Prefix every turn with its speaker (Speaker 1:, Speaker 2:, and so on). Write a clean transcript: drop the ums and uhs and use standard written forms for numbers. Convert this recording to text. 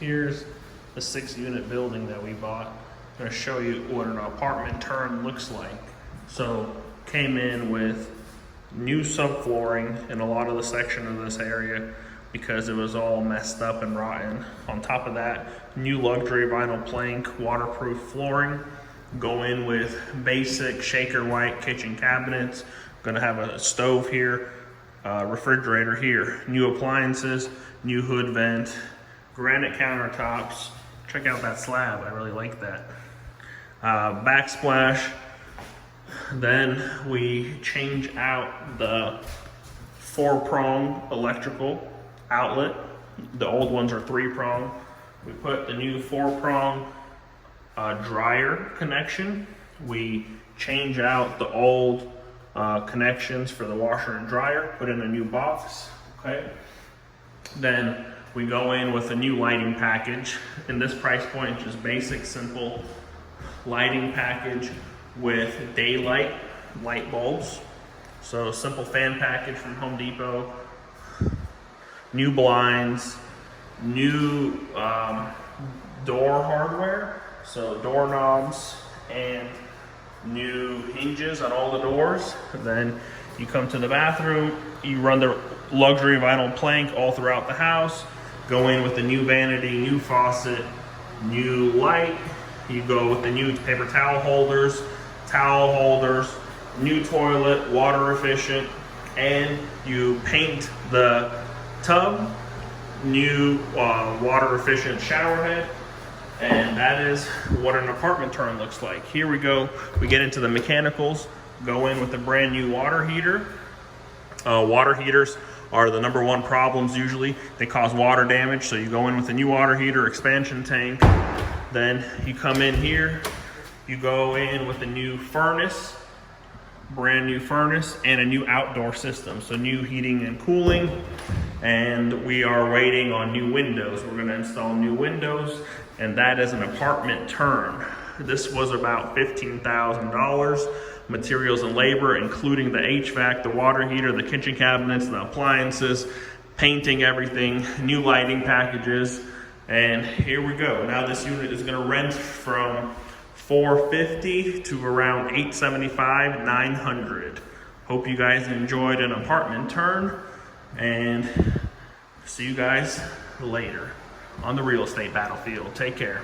Speaker 1: Here's the 6-unit building that we bought. I'm gonna show you what an apartment turn looks like. So came in with new subflooring in a lot of the section of this area because it was all messed up and rotten. On top of that, new luxury vinyl plank, waterproof flooring. Go in with basic shaker white kitchen cabinets. Gonna have a stove here, refrigerator here. New appliances, new hood vent, granite countertops. Check out that slab, I really like that. Backsplash. Then we change out the 4-prong electrical outlet. The old ones are 3-prong. We put the new 4-prong dryer connection. We change out the old connections for the washer and dryer, put in a new box, okay? Then we go in with a new lighting package. In this price point, just basic, simple lighting package with daylight light bulbs. So simple fan package from Home Depot, new blinds, new door hardware, so doorknobs and new hinges on all the doors. Then you come to the bathroom, you run the luxury vinyl plank all throughout the house, go in with the new vanity, new faucet, new light. You go with the new paper towel holders, new toilet, water efficient, and you paint the tub, new water efficient shower head. And that is what an apartment turn looks like. Here we go, we get into the mechanicals, go in with a brand new water heater. Water heaters are the #1 problems usually. They cause water damage, so you go in with a new water heater, expansion tank. Then you come in here, you go in with a new furnace, brand new furnace, and a new outdoor system. So new heating and cooling. And we are waiting on new windows. We're gonna install new windows, and that is an apartment turn. This was about $15,000. Materials and labor, including the HVAC, the water heater, the kitchen cabinets, the appliances, painting everything, new lighting packages, and here we go. Now this unit is gonna rent from $450 to around $875, $900. Hope you guys enjoyed an apartment turn, and see you guys later on the real estate battlefield. Take care.